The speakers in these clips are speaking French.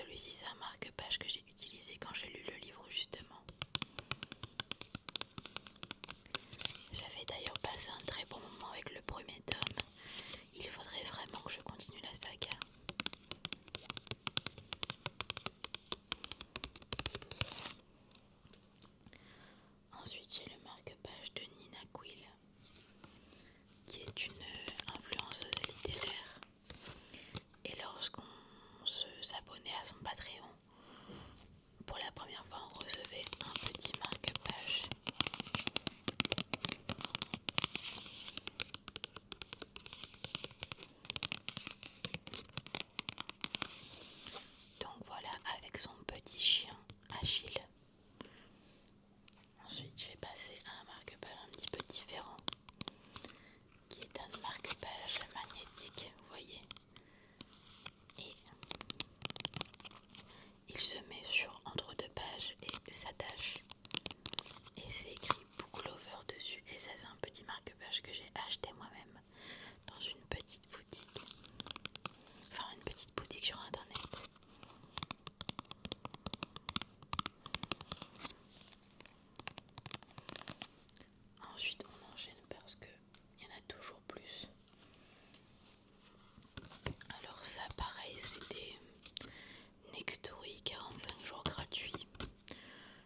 celui-ci c'est un marque-page que j'ai utilisé quand j'ai lu le livre justement. J'avais d'ailleurs passé un très bon moment avec le premier tome. Il faudrait vraiment que je continue la saga. Ensuite j'ai le marque-page de Nina Quill, qui est une influenceuse littéraire. Et lorsqu'on s'abonnait à son Patreon, pour la première fois on recevait un petit marque-page. Donc voilà, avec son petit chien Achille. Ensuite je vais passer à un marque-page un petit peu différent, qui est un marque-page magnétique, vous voyez. Et il se met entre deux pages et s'attache. Et c'est écrit Book Lover dessus. Et ça c'est un petit marque-page que j'ai acheté moi-même dans une petite boutique. Enfin une petite boutique sur internet. Ensuite on enchaîne parce qu'il y en a toujours plus. Alors ça pareil, c'était Nextory 45 jours gratuits.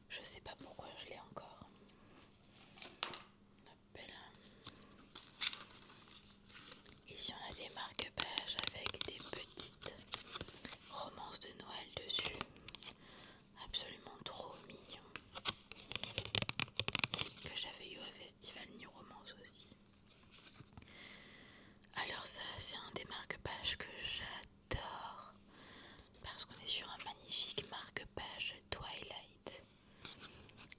Je sais pas pourquoi je l'ai encore. Ici on a des marque-pages avec des petites romances de Noël dessus. Absolument trop mignon. Que j'avais eu au festival New Romance aussi. Alors ça c'est un des marque-pages que j'adore. Parce qu'on est sur un magnifique marque-page Twilight.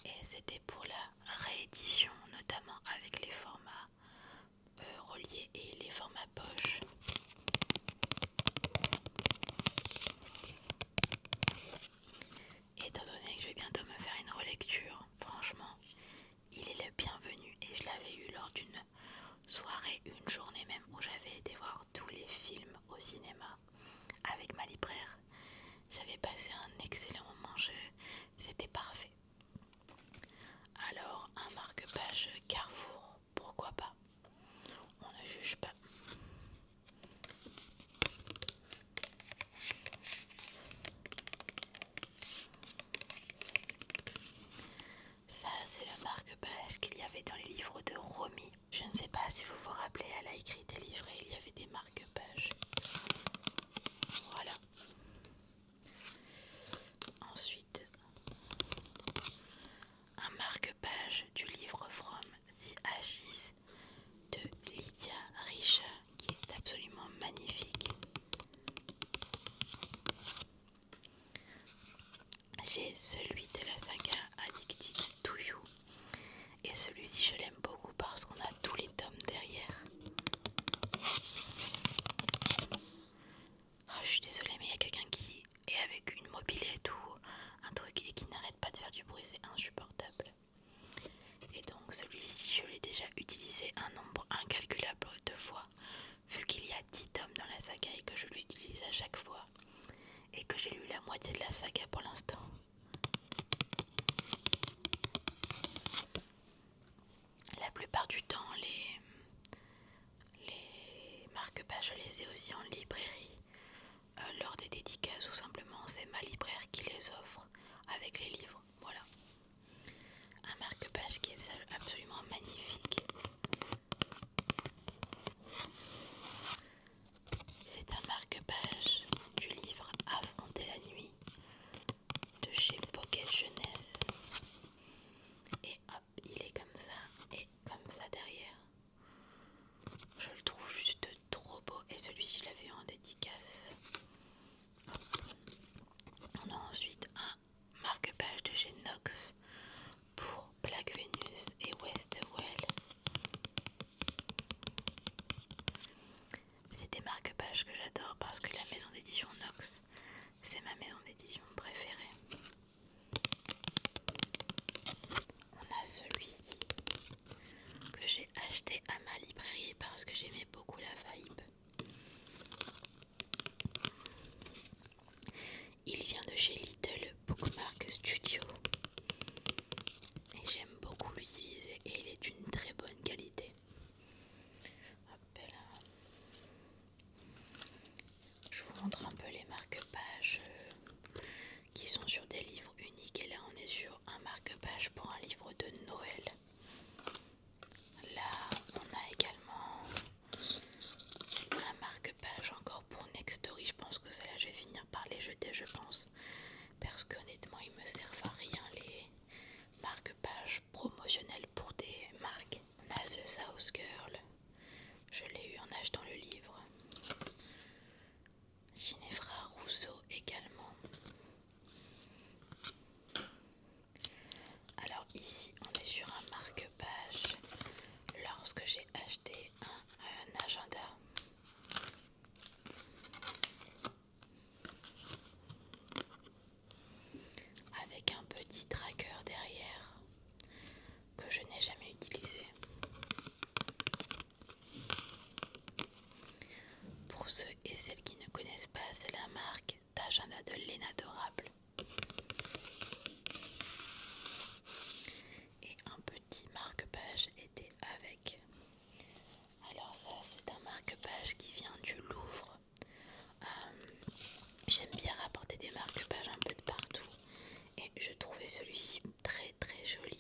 Et c'était pour la réédition, notamment avec les formats reliés et les formats poche. Étant donné que je vais bientôt me faire une relecture, franchement, il est le bienvenu. Et je l'avais eu lors d'une soirée, une journée même, où j'avais été voir tous les films au cinéma avec ma libraire. J'avais passé un excellent moment, c'était parfait. Alors, un marque-page Carrefour, pourquoi pas? On ne juge pas. Ça, c'est le marque-page qu'il y avait dans les livres de Romy. Je ne sais pas si vous vous rappelez, elle a écrit des livres et il y avait des marque-pages. Voilà. Ensuite, un marque-page du livre From the Ashes de Lydia Richa, qui est absolument magnifique. J'ai celui de la saga Addicted to You. Et celui-ci je l'aime beaucoup parce qu'on a tous les tomes derrière. Oh, je suis désolée mais il y a quelqu'un qui est avec une mobilette ou un truc et qui n'arrête pas de faire du bruit, c'est insupportable. Et donc celui-ci je l'ai déjà utilisé un nombre incalculable de fois, vu qu'il y a 10 tomes dans la saga et que je l'utilise à chaque fois. Et que j'ai lu la moitié de la saga pour l'instant. La plupart du temps, les marque-pages, je les ai aussi en librairie lors des dédicaces ou simplement c'est ma libraire qui les offre avec les livres. Voilà. Un marque-page qui est absolument magnifique. C'est un marque-page du livre Affronter la nuit de je pense. Parce qu'honnêtement, ils me servent à rien les marque-pages promotionnels pour des marques. On a The South Girl, je l'ai eu en achetant le livre. Ginevra Rousseau également. Alors ici, on est sur un marque-page lorsque j'ai acheté un agenda. Avec un petit tracker derrière que je n'ai jamais utilisé. Pour ceux et celles qui ne connaissent pas, c'est la marque d'agenda de l'Énadorable. Et un petit marque-page était avec. Alors ça, c'est un marque-page qui vient du Louvre. J'aime bien rapporter des marque-pages un peu de partout. Et je trouvais celui-ci très très joli.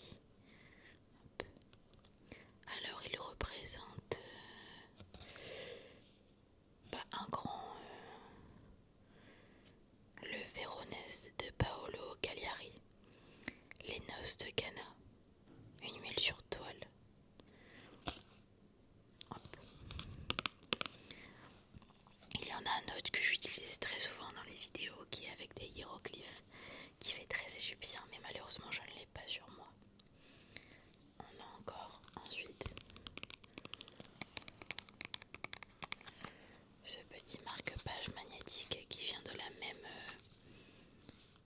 Alors il représente un grand le Véronèse de Paolo Cagliari, les noces de Cana, une huile sur toile. Hop. Il y en a un autre que j'utilise très souvent dans les vidéos qui est avec des hiéroglyphes, qui fait très égyptien, mais malheureusement je ne l'ai pas sur moi. On a encore ensuite ce petit marque-page magnétique qui vient de la même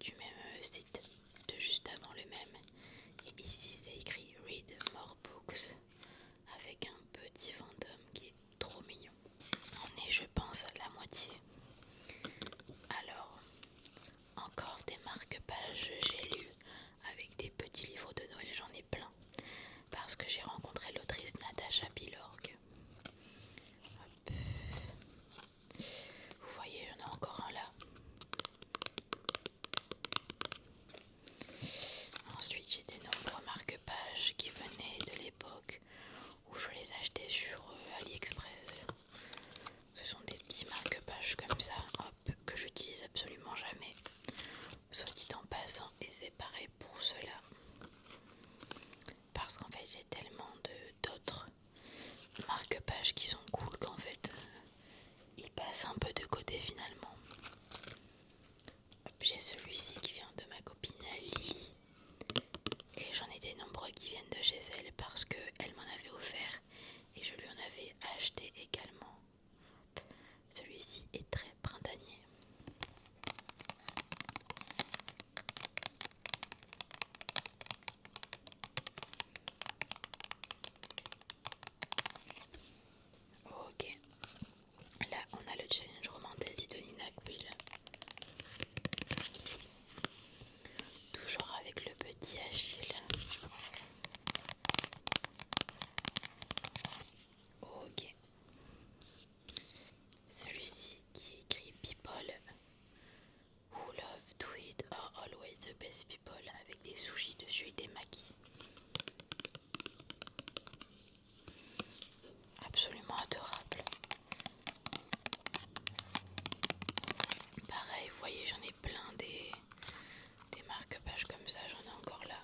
du même site de juste avant le même. Et ici c'est écrit Read More Books avec un petit fantôme qui est trop mignon. On est, je pense, à la moitié. Alors, encore des marque-pages j'ai lu avec des petits livres de Noël, j'en ai plein. Parce que j'ai rencontré l'autrice Natasha Pilorg. Hop. Vous voyez, j'en ai encore un là. Ensuite, j'ai des nombreux marque-pages qui venaient de l'époque où je les achetais sur AliExpress. Ce sont des petits marque-pages comme ça, hop, que j'utilise absolument jamais. Soit dit en passant, et c'est pareil pour ceux-là. Parce qu'en fait, j'ai tellement d'autres marque-pages qui sont cool qu'en fait, ils passent un peu de côté finalement. Hop, j'ai celui-ci qui vient de ma copine Lily. Et j'en ai des nombreux qui viennent de chez elle parce qu'elle m'en avait offert et je lui en avais acheté également. Celui-ci est très printanier. Ok, là on a le challenge Romantaisie de Nina Quill. Toujours avec le petit Achille. Ok. Celui-ci qui est écrit People who love to eat are always the best people avec des sushis dessus et des makis. Absolument adorable. Pareil, vous voyez, j'en ai plein des marque-pages comme ça, j'en ai encore là.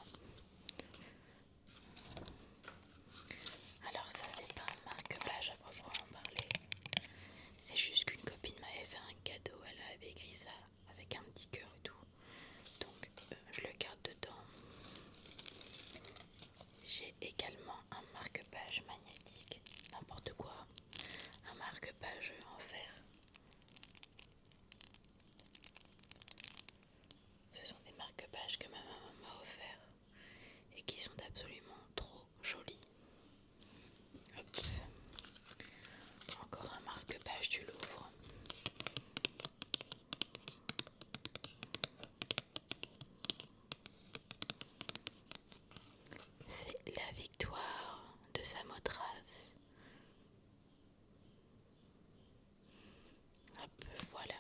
Alors ça, c'est pas un marque-page à proprement parler. C'est juste qu'une copine m'avait fait un cadeau, elle avait écrit ça avec un petit cœur et tout. Donc je le garde dedans. J'ai également un marque-page magnétique, n'importe quoi. Un marque-page en fer. Ce sont des marque-pages que ma maman m'a offert et qui sont absolument trop jolis. Hop. Encore un marque-page du Louvre. C'est la victoire de Samothrace. Hop, voilà.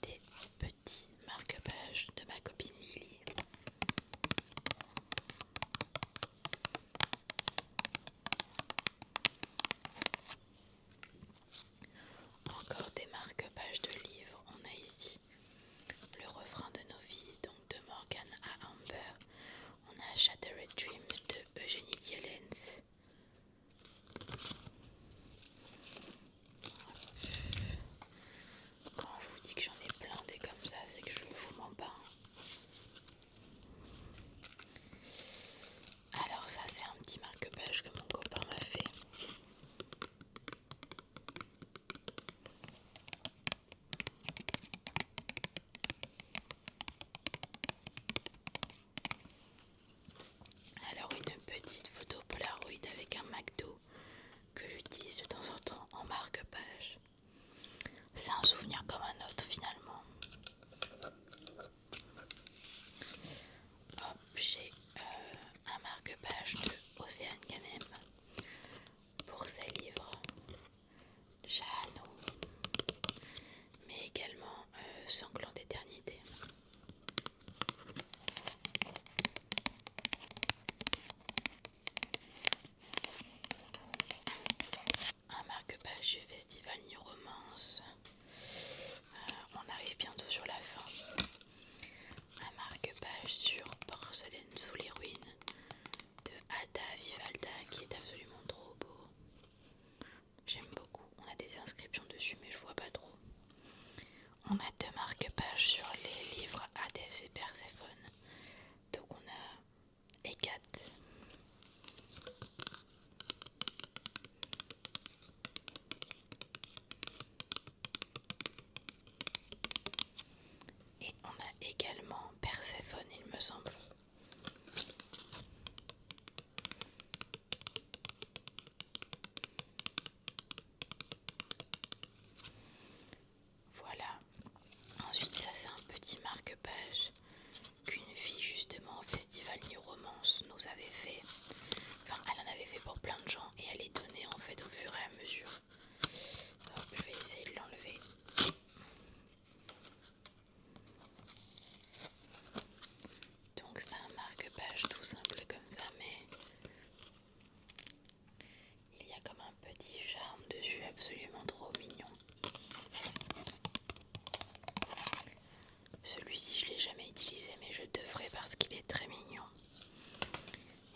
Des petits marque-pages de ma copine Lily. semble. Voilà. Ensuite, ça c'est un petit marque-page qu'une fille justement au festival New Romance nous avait fait. Enfin, elle en avait fait pour plein de gens et elle les donnait en fait au fur et à mesure. Hop, je vais essayer de l'enlever. Donc c'est un marque-page tout simple comme ça, mais il y a comme un petit charme dessus absolument trop mignon. Celui-ci je l'ai jamais utilisé mais je devrais parce qu'il est très mignon.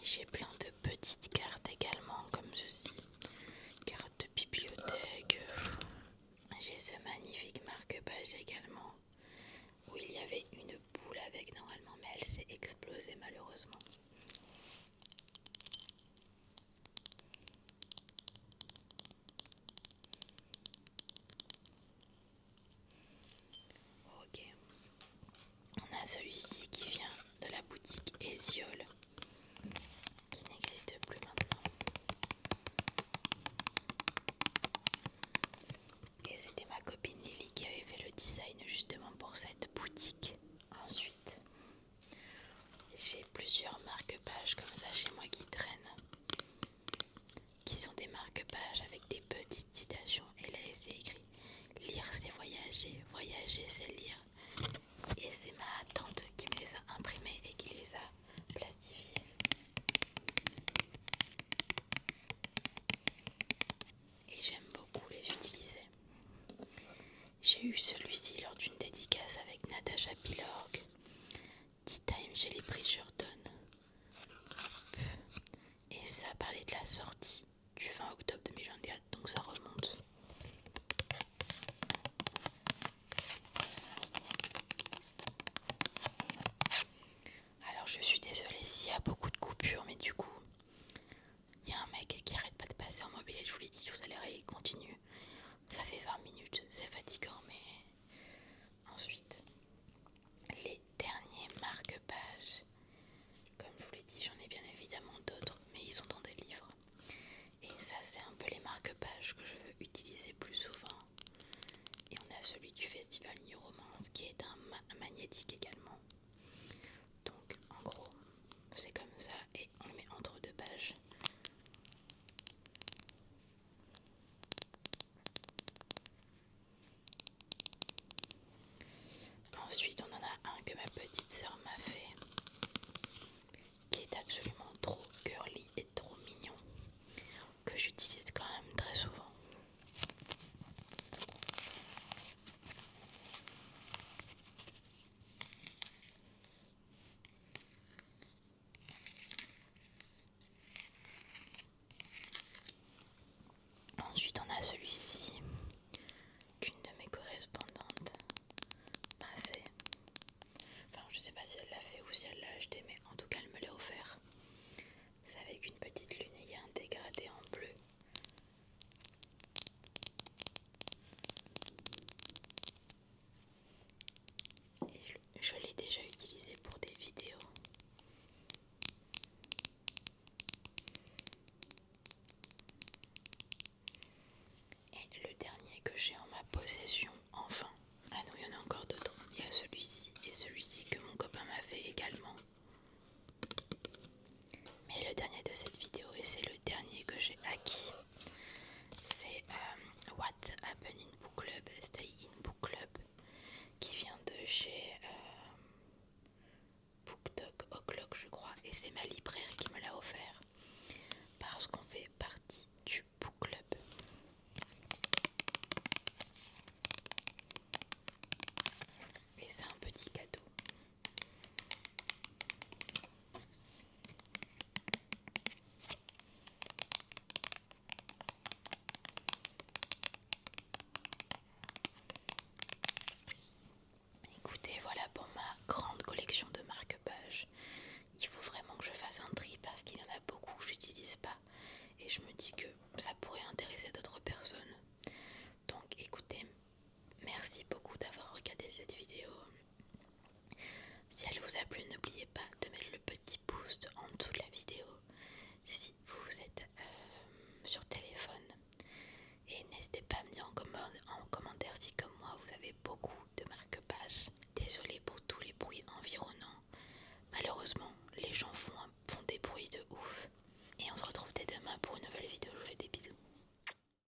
J'ai plein de petites cartes également comme ceci. Cartes de bibliothèque. J'ai ce magnifique marque-page également où il y avait une boule avec normalement mais elle s'est explosée malheureusement. Ok. On a celui-ci qui vient de la boutique Esiole qui n'existe plus maintenant. Et c'était ma copine Lily qui avait fait le design justement pour cette boutique. Ensuite, j'ai plusieurs marque-pages comme ça chez moi qui traînent, qui sont des marque-pages avec des petites citations. Et là, c'est écrit « Lire, c'est voyager, voyager, c'est lire ». Et c'est ma tante qui me les a imprimés et qui les a plastifiés. Et j'aime beaucoup les utiliser. J'ai eu celui-ci lors d'une dédicace avec Natasha Pilorg. Tea Time chez les Bridgerton. Et ça parlait de la sortie du 20 octobre 2024, donc ça remonte. Alors je suis désolée s'il y a beaucoup de coupures, mais du coup, il y a un mec qui arrête pas de passer en mobilette, je vous l'ai dit tout à l'heure, et il continue. Ça fait 20 minutes, c'est fatigant, mais ensuite, les derniers marque-pages. Comme je vous l'ai dit, j'en ai bien évidemment d'autres, mais ils sont dans des livres. Et ça, c'est un peu les marque-pages que je veux utiliser plus souvent. Et on a celui du festival New Romance qui est un magnétique également. Donc en gros, c'est comme ça et on le met entre deux pages. Ensuite, on en a un que ma petite sœur m'a fait, qui est absolument trop girly et trop mignon, que j'utilise quand même très souvent. Ensuite, on a celui-ci qu'une de mes correspondantes m'a fait. Enfin, je sais pas si elle l'a fait ou si elle l'a acheté, mais en tout cas, elle me l'a offert. C'est avec une petite lune et il y a un dégradé en bleu. Et je l'ai déjà utilisé pour des vidéos. Et le dernier que j'ai en ma possession, enfin, ah non, il y en a encore d'autres. Il y a celui-ci et celui-ci que mon copain m'a fait également. Mais le dernier de cette vidéo, et c'est le dernier que j'ai acquis, c'est What Happened in Book Club, Stay in Book Club, qui vient de chez BookTok O'Clock, je crois, et c'est ma libraire qui me l'a offert parce qu'on fait partie du Book Club. Et c'est un petit cadeau. Écoutez, voilà pour ma grande collection de marque-pages. Il faut vraiment que je fasse un tri parce qu'il y en a beaucoup que j'utilise pas et je me dis que ça pourrait intéresser d'autres personnes. Donc écoutez, merci beaucoup d'avoir regardé cette vidéo.